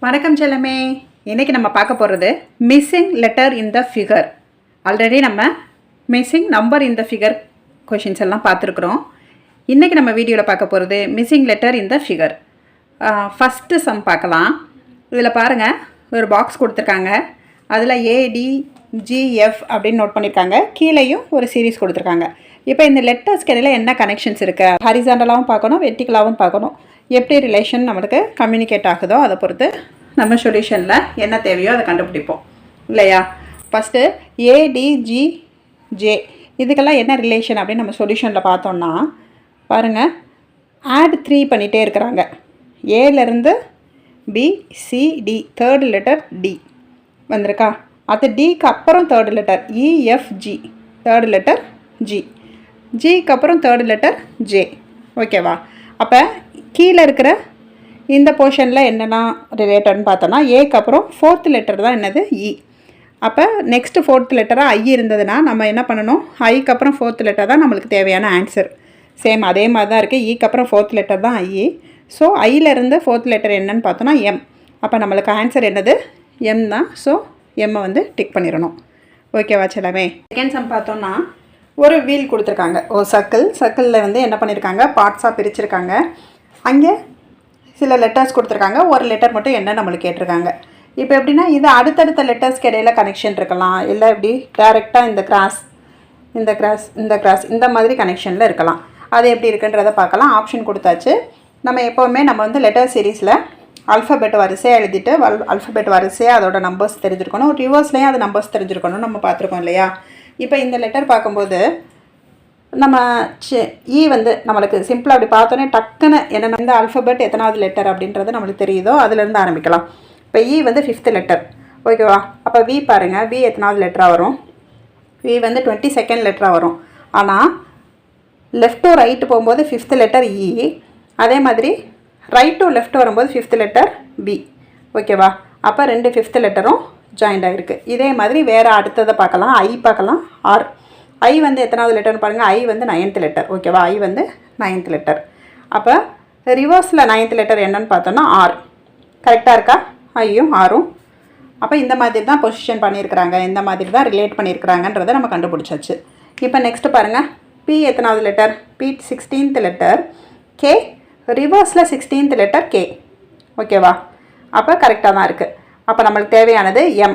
வணக்கம் செல்லமே. இன்றைக்கி நம்ம பார்க்க போகிறது missing letter in the figure. Already நம்ம missing number in the figure questions எல்லாம் பார்த்துருக்குறோம். இன்றைக்கி நம்ம வீடியோவில் பார்க்க போகிறது missing letter in the figure. First sum பார்க்கலாம். இதில் பாருங்கள், ஒரு பாக்ஸ் கொடுத்துருக்காங்க. அதில் ADGF அப்படின்னு நோட் பண்ணியிருக்காங்க. கீழேயும் ஒரு சீரீஸ் கொடுத்துருக்காங்க. இப்போ இந்த லெட்டர்ஸ்க்கு இடையில் என்ன கனெக்ஷன்ஸ் இருக்குது, ஹரிசாண்டலாகவும் பார்க்கணும், வெர்டிகலாகவும் பார்க்கணும். எப்படி ரிலேஷன் நம்மளுக்கு கம்யூனிகேட் ஆகுதோ அதை பொறுத்து நம்ம சொல்யூஷனில் என்ன தேவையோ அதை கண்டுபிடிப்போம் இல்லையா. ஃபஸ்ட்டு ADGJ இதுக்கெல்லாம் என்ன ரிலேஷன் அப்படின்னு நம்ம சொல்யூஷனில் பார்த்தோம்னா பாருங்கள், ஆட் 3 பண்ணிகிட்டே இருக்கிறாங்க. ஏலேருந்து BCD தேர்டு லெட்டர் D வந்திருக்கா. அது Dக்கு அப்புறம் third letter EFG third letter G, Gக்கு அப்புறம் தேர்டு லெட்டர் J. ஓகேவா. அப்போ கீழே இருக்கிற இந்த போர்ஷனில் என்னென்னா ரிலேட்டட்னு பார்த்தோன்னா ஏக்கு அப்புறம் ஃபோர்த் லெட்டர் தான் என்னது E. அப்போ நெக்ஸ்ட்டு ஃபோர்த் லெட்டராக I இருந்ததுன்னா நம்ம என்ன பண்ணணும், ஐக்கு அப்புறம் ஃபோர்த் லெட்டர் தான் நம்மளுக்கு தேவையான ஆன்சர். சேம் அதே மாதிரி தான் இருக்குது. ஈக்கு அப்புறம் ஃபோர்த் லெட்டர் தான் I. ஸோ ஐலேருந்து ஃபோர்த் லெட்டர் என்னன்னு பார்த்தோன்னா M. அப்போ நம்மளுக்கு ஆன்சர் என்னது M தான். ஸோ எம்மை வந்து டிக் பண்ணிடணும். ஓகேவா செல்லமே. செகண்ட் சம் பார்த்தோன்னா ஒரு வீல் கொடுத்துருக்காங்க, ஒரு சர்க்கிளில் வந்து என்ன பண்ணியிருக்காங்க, பார்ட்ஸாக பிரிச்சுருக்காங்க. அங்கே சில லெட்டர்ஸ் கொடுத்துருக்காங்க, ஒரு லெட்டர் மட்டும் என்ன நம்மளுக்கு கேட்டிருக்காங்க. இப்போ எப்படின்னா இது அடுத்தடுத்த லெட்டர்ஸ்க்கு இடையில கனெக்ஷன் இருக்கலாம், இல்லை இப்படி டேரெக்டாக இந்த கிராஸ் இந்த மாதிரி கனெக்ஷனில் இருக்கலாம். அது எப்படி இருக்குன்றதை பார்க்கலாம். ஆப்ஷன் கொடுத்தாச்சு. நம்ம எப்போவுமே நம்ம வந்து லெட்டர் சீரீஸில் அல்ஃபபெட் வரிசையாக எழுதிட்டு அல்ஃபபெட் வரிசையாக அதோட நம்பர்ஸ் தெரிஞ்சிருக்கணும், ரிவர்ஸ்லேயும் அது நம்பர்ஸ் தெரிஞ்சிருக்கணும். நம்ம பார்த்துருக்கோம் இல்லையா. இப்போ இந்த லெட்டர் பார்க்கும்போது நம்ம E வந்து நம்மளுக்கு சிம்பிளாக அப்படி பார்த்தோன்னே டக்குன்னு என்னென்ன இந்த அல்ஃபபெட் எத்தனாவது லெட்டர் அப்படின்றது நம்மளுக்கு தெரியுதோ அதுலேருந்து ஆரம்பிக்கலாம். இப்போ E வந்து 5th லெட்டர். ஓகேவா. அப்போ V பாருங்கள், V எத்தனாவது லெட்டராக வரும், V வந்து 22nd லெட்டராக வரும். ஆனால் லெஃப்ட் டு ரைட்டு போகும்போது 5th லெட்டர் E, அதே மாதிரி ரைட் டு லெஃப்ட் வரும்போது 5th லெட்டர் B. ஓகேவா. அப்போ 2 5th லெட்டரும் ஜாயிண்ட் ஆகிருக்கு. இதே மாதிரி வேறு அடுத்ததை பார்க்கலாம். I பார்க்கலாம். R, I வந்து எத்தனாவது லெட்டர்னு பாருங்கள், I வந்து 9th லெட்டர். ஓகேவா. I வந்து 9th லெட்டர். அப்போ ரிவர்ஸில் 9th லெட்டர் என்னன்னு பார்த்தோன்னா R. கரெக்டாக இருக்கா, ஐயும் ஆரும். அப்போ இந்த மாதிரி தான் பொசிஷன் பண்ணியிருக்கிறாங்க, இந்த மாதிரி தான் ரிலேட் பண்ணியிருக்கிறாங்கன்றதை நம்ம கண்டுபிடிச்சாச்சு. இப்போ நெக்ஸ்ட்டு பாருங்கள், P எத்தனாவது letter, P 16th letter, K ரிவர்ஸில் 16th லெட்டர் K. ஓகேவா. அப்போ கரெக்டாக தான் இருக்குது. அப்போ நம்மளுக்கு தேவையானது M.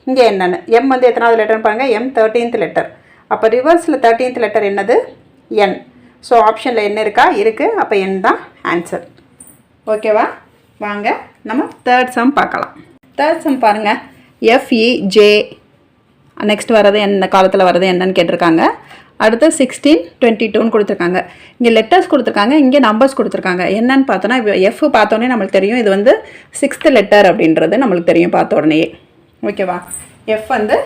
இங்கே என்னென்னு M வந்து எத்தனாவது லெட்டர்னு பாருங்கள், M 13th லெட்டர். அப்போ ரிவர்ஸில் 13th லெட்டர் என்னது N. ஸோ ஆப்ஷனில் என்ன இருக்கா, இருக்குது. அப்போ N தான் ஆன்சர். ஓகேவா. வாங்க நம்ம தேர்ட் சம் பார்க்கலாம். தேர்ட் சம் பாருங்கள், FEJ நெக்ஸ்ட் வர்றது என்ன காலத்தில் வர்றது என்னன்னு கேட்டிருக்காங்க. அடுத்து 16 22ன்னு கொடுத்துருக்காங்க. இங்கே லெட்டர்ஸ் கொடுத்துருக்காங்க, இங்கே நம்பர்ஸ் கொடுத்துருக்காங்க. என்னன்னு பார்த்தோன்னா இப்போ F பார்த்தோன்னே நம்மளுக்கு தெரியும் இது வந்து 6th லெட்டர் அப்படின்றது நம்மளுக்கு தெரியும் பார்த்த உடனே. ஓகேவா. F வந்து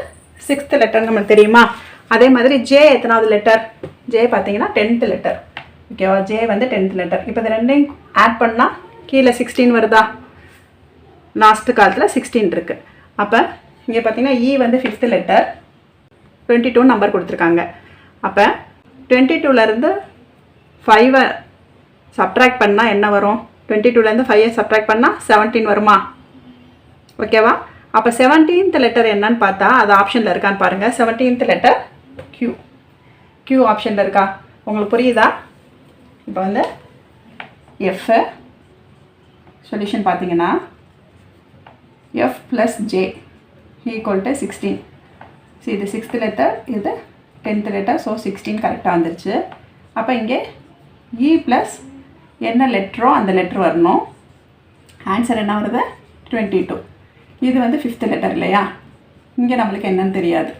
6th லெட்டர் நம்மளுக்கு தெரியுமா. அதே மாதிரி J எத்தனாவது லெட்டர், J பார்த்தீங்கன்னா 10th லெட்டர். ஓகேவா. J வந்து 10th லெட்டர். இப்போ இது ரெண்டையும் ஆட் பண்ணால் கீழே 16 வருதா, லாஸ்ட்டு காலத்தில் 16 இருக்குது. அப்போ இங்கே பார்த்தீங்கன்னா E வந்து 5th லெட்டர், 22 நம்பர் கொடுத்துருக்காங்க. அப்போ 22லேருந்து 5 சப்ட்ராக்ட் பண்ணால் என்ன வரும், 22லேருந்து 5 சப்ட்ராக்ட் பண்ணால் 17 வருமா. ஓகேவா. அப்போ 17th லெட்டர் என்னன்னு பார்த்தா அது ஆப்ஷனில் இருக்கான்னு பாருங்கள். 17th லெட்டர் Q ஆப்ஷனில் இருக்கா, உங்களுக்கு புரியுதா. இப்போ வந்து F சொல்யூஷன் பார்த்தீங்கன்னா F + J = 16. ஸோ இது 6th லெட்டர், இது 10th லெட்டர். ஸோ 16 கரெக்டாக வந்துருச்சு. அப்போ இங்கே E ப்ளஸ் என்ன லெட்டரோ அந்த லெட்ரு வரணும். ஆன்சர் என்ன வருது 22. இது வந்து 5th லெட்டர் இல்லையா, இங்கே நம்மளுக்கு என்னன்னு தெரியாது.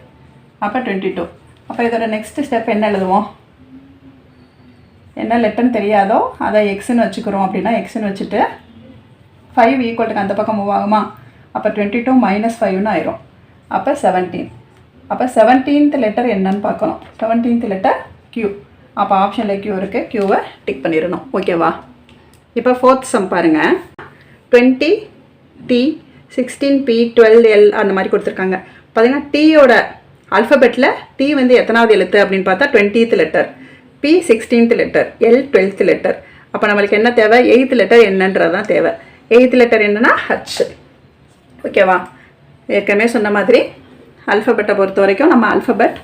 அப்போ 22. அப்போ இதோட நெக்ஸ்ட் ஸ்டெப் என்ன எழுதுவோம், என்ன லெட்டர்னு தெரியாதோ அதை எக்ஸ்ன்னு வச்சுக்கிறோம். அப்படின்னா எக்ஸ்ன்னு வச்சுட்டு 5 ஈக்குவலுக்கு அந்த பக்கம் மூவ் ஆகுமா. அப்போ 22 - 5ன்னு ஆயிரும். அப்போ 17. அப்போ 17th லெட்டர் என்னன்னு பார்க்கணும். 17th letter Q. அப்போ ஆப்ஷனில் Q இருக்குது, Qவை டிக் பண்ணிடணும். ஓகேவா. இப்போ ஃபோர்த் சம் பாருங்கள், 20T 16P 12L அந்த மாதிரி கொடுத்துருக்காங்க. பார்த்தீங்கன்னா டீயோட அல்ஃபபெட்டில் T வந்து எத்தனாவது எழுத்து அப்படின்னு பார்த்தா 20th letter, P 16th letter, L 12th letter. அப்போ நம்மளுக்கு என்ன தேவை, 8th லெட்டர் என்னன்றது தான் தேவை. எயித் லெட்டர் என்னன்னா ஹச். ஓகேவா? ஏற்கனவே சொன்ன மாதிரி ஆல்ஃபபெட்டை பொறுத்த வரைக்கும் நம்ம ஆல்ஃபபெட்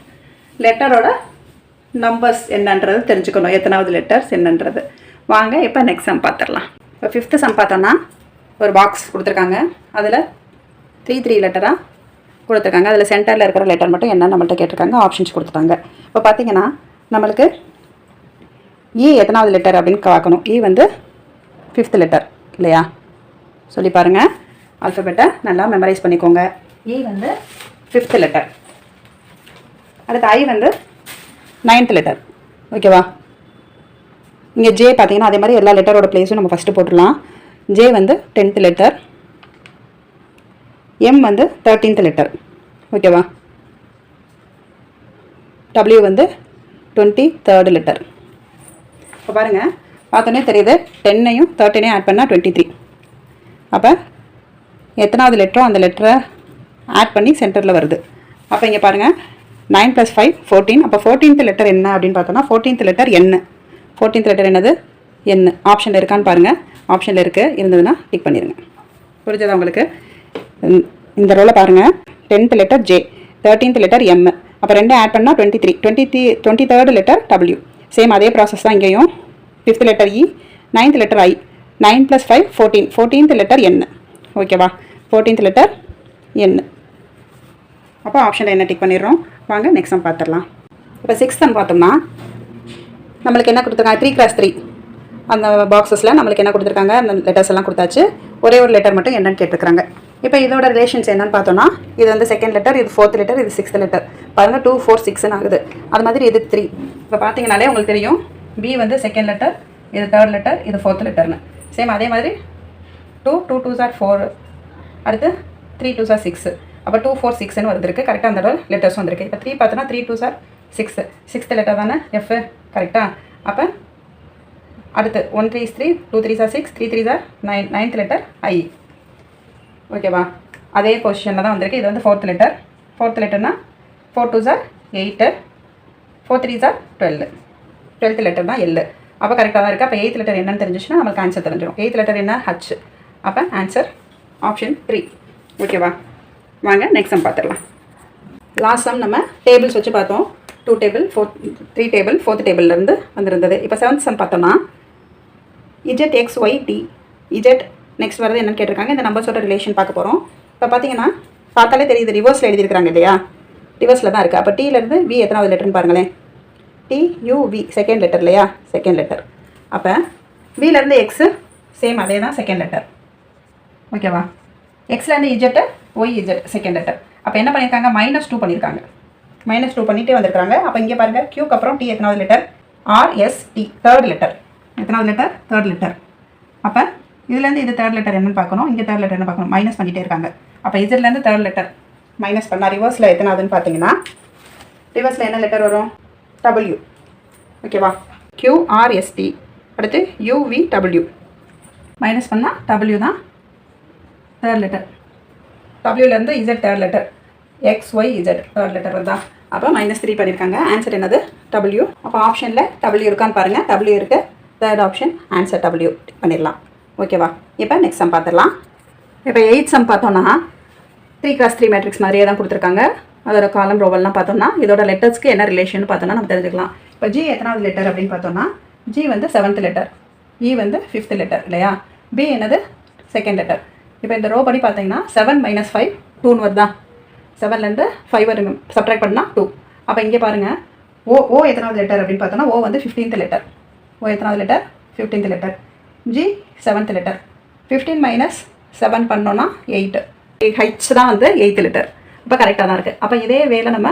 லெட்டரோட நம்பர்ஸ் என்னன்றது தெரிஞ்சுக்கணும், எத்தனாவது லெட்டர்ஸ் என்னன்றது. வாங்க இப்போ நெக்ஸ்ட் சம் பார்த்துடலாம். இப்போ 5th சம் பார்த்தோன்னா ஒரு பாக்ஸ் கொடுத்துருக்காங்க. அதில் 3 லெட்டராக கொடுத்துருக்காங்க. அதில் சென்டரில் இருக்கிற லெட்டர் மட்டும் என்ன நம்மள்கிட்ட கேட்டிருக்காங்க, ஆப்ஷன்ஸ் கொடுத்துட்டாங்க. இப்போ பார்த்தீங்கன்னா நம்மளுக்கு இ எத்தனாவது லெட்டர் அப்படின்னு பார்க்கணும். இ வந்து 5th லெட்டர் இல்லையா? சொல்லி பாருங்கள். ஆல்ஃபபெட்டை நல்லா மெமரைஸ் பண்ணிக்கோங்க. இ வந்து 5th லெட்டர். அடுத்து ஐ வந்து 9th லெட்டர். ஓகேவா? இங்கே ஜே பார்த்தீங்கன்னா அதே மாதிரி எல்லா லெட்டரோட பிளேஸும் நம்ம ஃபஸ்ட்டு போட்டுடலாம். ஜே வந்து 10th லெட்டர். எம் வந்து 13th லெட்டர். ஓகேவா? டபிள்யூ வந்து 23rd லெட்டர். இப்போ பாருங்கள், பார்த்தோன்னே தெரியுது 10ஐயும் 13ஐயும் ஆட் பண்ணால் 23. அப்போ எத்தனாவது லெட்டரோ அந்த லெட்டரை ஆட் பண்ணி சென்டரில் வருது. அப்போ இங்கே பாருங்கள், 9 + 5 14. அப்போ 14th லெட்டர் என்ன அப்படின்னு பார்த்தோன்னா 14th லெட்டர் என்ன. 14th லெட்டர் என்னது? என்ன. ஆப்ஷனில் இருக்கான்னு பாருங்கள். ஆப்ஷனில் இருக்குது, இருந்ததுன்னா டிக் பண்ணிடுங்க. புரிஞ்சதா உங்களுக்கு? இந்த ரோவில் பாருங்கள், 10th letter J, 13th letter M. அப்போ ரெண்டும் ஆட் பண்ணால் 23. 23rd letter W. சேம் அதே ப்ராசஸ் தான் இங்கேயும். 5th letter E, 9th letter I, 9 + 5 14. 14th letter என்ன. ஓகேவா? 14th லெட்டர் என்ன. அப்போ ஆப்ஷனில் என்ன டிக் பண்ணிடுறோம். வாங்க நெக்ஸ்ட் சம் பார்த்துடலாம். இப்போ 6th சம் பார்த்தோம்னா நம்மளுக்கு என்ன கொடுத்துருக்காங்க, 3x3 அந்த பாக்ஸஸில் நம்மளுக்கு என்ன கொடுத்துருக்காங்க, அந்த லெட்டர்ஸ் எல்லாம் கொடுத்தாச்சு. ஒரே ஒரு லெட்டர் மட்டும் என்னன்னு கேட்டுருக்காங்க. இப்போ இதோட ரிலேஷன்ஸ் என்னன்னு பார்த்தோன்னா இது வந்து 2nd லெட்டர், இது 4th லெட்டர், இது 6th லெட்டர். பாருங்கள் 2 4 6ன்னு ஆகுது. அது மாதிரி இது 3. இப்போ பார்த்தீங்கனாலே உங்களுக்கு தெரியும், பி வந்து 2nd லெட்டர், இது 3rd லெட்டர், இது 4th லெட்டர்னு. சேம் அதே மாதிரி 2 2 2s are 4. அடுத்து 3 2s are 6. அப்போ 2 4 6ன்னு வந்துருக்கு. கரெக்டாக அந்த லெட்டர்ஸ் வந்துருக்கு. இப்போ 3 பார்த்தோன்னா 3 2s are 6. 6th லெட்டர் தானே எஃப். கரெக்டாக? அப்போ அடுத்து 1 3 is 3, 2 3s are 6, 3 3s are 9. 9th letter I. ஓகேவா? அதே பொசிஷனில் தான் வந்திருக்கு. இது வந்து 4th letter. 4th லெட்டர்னா 4 2s are 8, 4 3s are 12. 12th letter தான் எல். அப்போ கரெக்டாக தான் இருக்குது. அப்போ 8th லெட்டர் என்னன்னு தெரிஞ்சிச்சுன்னா நம்மளுக்கு ஆன்சர் தெரிஞ்சிடும். 8th லெட்டர் என்ன, ஹச். அப்போ ஆன்சர் ஆப்ஷன் 3. ஓகேவா? வாங்க நெக்ஸ்ட் சம் பார்த்துடலாம். லாஸ்ட் சம் நம்ம டேபிள்ஸ் வச்சு பார்த்தோம். 2 டேபிள் 3 டேபிள் 4th டேபிள்லேருந்து வந்திருந்தது. இப்போ 7th சம் பார்த்தோம்னா z x y t. Z next வரது என்னன்னு கேட்டிருக்காங்க. இந்த நம்பர்ஸோட ரிலேஷன் பார்க்க போகிறோம். இப்போ பார்த்தீங்கன்னா பார்த்தாலே தெரியுது, ரிவர்ஸில் எழுதியிருக்காங்க இல்லையா? ரிவர்ஸில் தான் இருக்குது. அப்போ டீலேருந்து வி எத்தனாவது லெட்டர்னு பாருங்களேன். D you we 2nd letter இல்லையா? 2nd letter. அப்போ விலேருந்து எக்ஸு சேம் அதே தான் 2nd லெட்டர். ஓகேவா? எக்ஸ்லேருந்து இஜெட்டு ஒய் இஜெட் 2nd லெட்டர். அப்போ என்ன பண்ணியிருக்காங்க, -2 பண்ணியிருக்காங்க. -2 பண்ணிகிட்டே வந்திருக்காங்க. அப்போ இங்கே பாருங்கள், க்யூக்கு அப்புறம் டி எத்தனாவது லெட்டர், ஆர்எஸ்டி 3rd லெட்டர். எத்தனாவது லெட்டர், 3rd லெட்டர். அப்போ இதுலேருந்து இது 3rd லெட்டர் என்னன்னு பார்க்கணும், இங்கே 3rd லெட்டர் என்ன பார்க்கணும், மைனஸ் பண்ணிகிட்டே இருக்காங்க. அப்போ இஜெட்லேருந்து 3rd லெட்டர் மைனஸ் பண்ணால் ரிவர்ஸில் எத்தனாவதுன்னு பார்த்தீங்கன்னா ரிவர்ஸில் என்ன லெட்டர் வரும், டபிள்யூ. ஓகேவா? கியூஆர்எஸ்டி அடுத்து யூவிடபிள்யூ மைனஸ் பண்ணால் டபிள்யூ தான் 3rd லெட்டர். டபிள்யூலேருந்து Z 3rd letter, XY Z 3rd letter தான். அப்போ -3 பண்ணியிருக்காங்க. ஆன்சர் என்னது, டபிள்யூ. அப்போ ஆப்ஷனில் டபிள்யூ இருக்கான்னு பாருங்கள். டபிள்யூ இருக்குது. 3rd ஆப்ஷன் ஆன்சர் டபிள்யூ பண்ணிடலாம். ஓகேவா? இப்போ நெக்ஸ்ட் சம் பார்த்துடலாம். இப்போ 8th சம் பார்த்தோன்னா 3x3 மேட்ரிக்ஸ் மாதிரியே தான் கொடுத்துருக்காங்க. அதோட காலம் ரோவெல்லாம் பார்த்தோம்னா இதோட லெட்டர்ஸ்க்கு என்ன ரிலேஷன் பார்த்தோன்னா நம்ம தெரிஞ்சுக்கலாம். இப்போ ஜி எத்தனாவது லெட்டர் அப்படின்னு பார்த்தோன்னா ஜி வந்து 7th லெட்டர், இ வந்து 5th லெட்டர் இல்லையா? பி என்னது, 2nd லெட்டர். இப்போ இந்த ரோ படி பார்த்தீங்கன்னா 7 - 5 2ன்னு வருதா? 7லேருந்து 5 சப்ட்ராக்ட் பண்ணால் 2. அப்போ இங்கே பாருங்கள், ஓ எத்தனாவது லெட்டர் அப்படின்னு பார்த்தோன்னா ஓ வந்து 15th லெட்டர். ஓ எத்தனாவது letter, 15th letter. G 7th letter. 15 - 7 பண்ணோன்னா 8. ஹைட்ஸ் தான் வந்து 8th லெட்டர். அப்போ கரெக்டாக தான் இருக்குது. அப்போ இதே வேலை நம்ம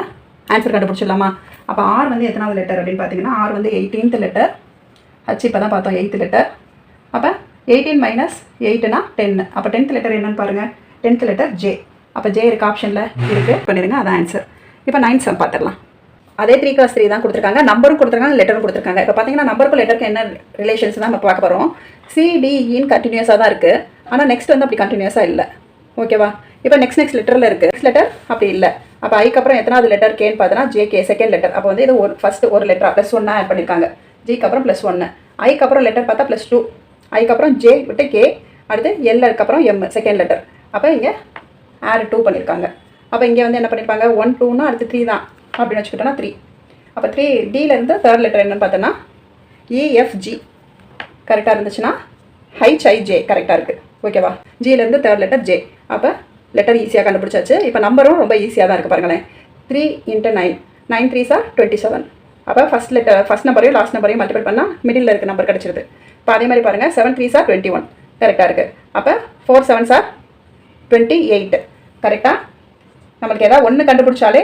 ஆன்சர் கண்டுபிடிச்சிடலாமா? அப்போ ஆர் வந்து எத்தனாவது லெட்டர் அப்படின்னு பார்த்தீங்கன்னா ஆர் வந்து 18th லெட்டர். ஹச் இப்போ தான் பார்த்தோம் 8th லெட்டர். அப்போ 18 - 8னா 10. அப்போ 10th லெட்டர் என்னன்னு பாருங்கள், 10th லெட்டர் ஜே. அப்போ ஜே இருக்குது, ஆப்ஷனில் இருக்குது, பண்ணிடுங்க. அதான் ஆன்சர். இப்போ 9th சம் பார்த்துடலாம். அதே 3x3 தான் கொடுத்துருக்காங்க. நம்பரும் கொடுத்துருக்காங்க, லெட்டரும் கொடுத்துருக்காங்க. இப்போ பார்த்தீங்கன்னா நம்பருக்கும் லெட்டருக்கு என்ன ரிலேஷன்ஸ் தான் நம்ம பார்க்க போகிறோம். சிடிஇன்னு கண்டினியூஸாக தான் இருக்குது. ஆனால் நெக்ஸ்ட் வந்து அப்படி கண்டினியூஸாக இல்லை. ஓகேவா? இப்போ நெக்ஸ்ட் லெட்டரில் இருக்குது. நெக்ஸ்ட் லெட்டர் அப்படி இல்லை. அப்போ ஐக்கு அப்புறம் எத்தனாவது லெட்டர் கேன்னு பார்த்தோன்னா ஜேகே 2nd லெட்டர். அப்போ வந்து இது ஃபஸ்ட்டு ஒரு லெட்டர் +1 ஆட் பண்ணியிருக்காங்க. ஜிக்கு அப்புறம் +1. ஐக்கு அப்புறம் லெட்டர் பார்த்தா +2. ஐக்கு அப்புறம் ஜே விட்டு கே அடுத்து எல்லுக்கு அப்புறம் எம் செகண்ட் லெட்டர். அப்போ இங்கே ஆட் 2 பண்ணியிருக்காங்க. அப்போ இங்கே வந்து என்ன பண்ணியிருப்பாங்க 1 2னா அடுத்து 3 தான் அப்படின்னு வச்சுக்கிட்டோன்னா 3. அப்போ 3 டிலேருந்து தேர்ட் லெட்டர் என்னென்னு பார்த்தோன்னா இஎஃப்ஜி கரெக்டாக இருந்துச்சுன்னா ஹைச்ஐஜே கரெக்டாக இருக்குது. ஓகேவா? ஜிலேருந்து தேர்ட் லெட்டர் ஜே. அப்போ லெட்டர் ஈஸியாக கண்டுபிடிச்சாச்சு. இப்போ நம்பரும் ரொம்ப ஈஸியாக தான் இருக்குது பாருங்களேன். 3 × 9 9 3s are 27. அப்போ ஃபஸ்ட் நம்பரையும் லாஸ்ட் நம்பரையும் மல்டிபிள் பண்ணால் மிடில் இருக்க நம்பர் கிடச்சிருது. இப்போ அதே மாதிரி பாருங்கள் 7 3s are 21 கரெக்டாக இருக்குது. அப்போ 4 7s are 28 கரெக்டாக. நம்மளுக்கு ஏதாவது ஒன்று கண்டுபிடிச்சாலே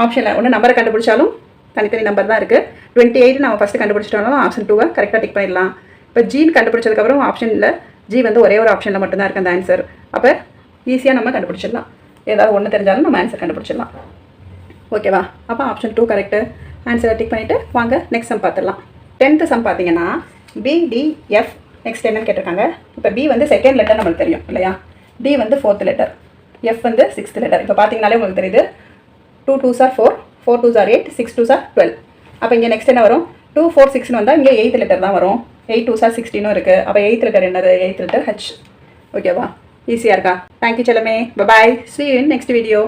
ஆப்ஷனில் ஒன்று நம்பரை கண்டுபிடிச்சாலும் தனித்தனி நம்பர் தான் இருக்குது. 28 நம்ம ஃபஸ்ட்டு கண்டுபிடிச்சிட்டோம்னாலும் ஆப்ஷன் 2 கரெக்டாக டிக் பண்ணிடலாம். இப்போ ஜீன் கண்டுபிடிச்சதுக்கப்புறம் ஆப்ஷனில் ஜி வந்து ஒரே ஒரு ஆப்ஷனில் மட்டும்தான் இருக்குது அந்த ஆன்சர். அப்போ ஈஸியாக நம்ம கண்டுபிடிச்சிடலாம். ஏதாவது ஒன்று தெரிஞ்சாலும் நம்ம ஆன்சர் கண்டுபிடிச்சிடலாம். ஓகேவா? அப்போ ஆப்ஷன் 2 கரெக்டு. ஆன்சரை டிக் பண்ணிவிட்டு வாங்க நெக்ஸ்ட் சம் பார்த்துடலாம். 10th சம் பார்த்தீங்கன்னா பிடிஎஃப் நெக்ஸ்ட் என்னன்னு கேட்டிருக்காங்க. இப்போ பி வந்து செகண்ட் லெட்டர் நம்மளுக்கு தெரியும் இல்லையா? டி வந்து 4th லெட்டர், எஃப் வந்து 6th லெட்டர். இப்போ பார்த்தீங்கனாலே உங்களுக்கு தெரியுது 2 2s are 4 4 2s are 8 6 2s are 12. அப்போ இங்கே நெக்ஸ்ட் என்ன வரும் 2 4 6ன்னு வந்தால் இங்கே 8th லெட்டர் தான் வரும். 8 2s are 16 இருக்குது. அப்போ 8th லெட்டர் என்னது 8th லெட்டர் ஹெச். ஓகேவா? ஈஸியாக இருக்கா? Thank you Chellamae. Bye. See you in next video.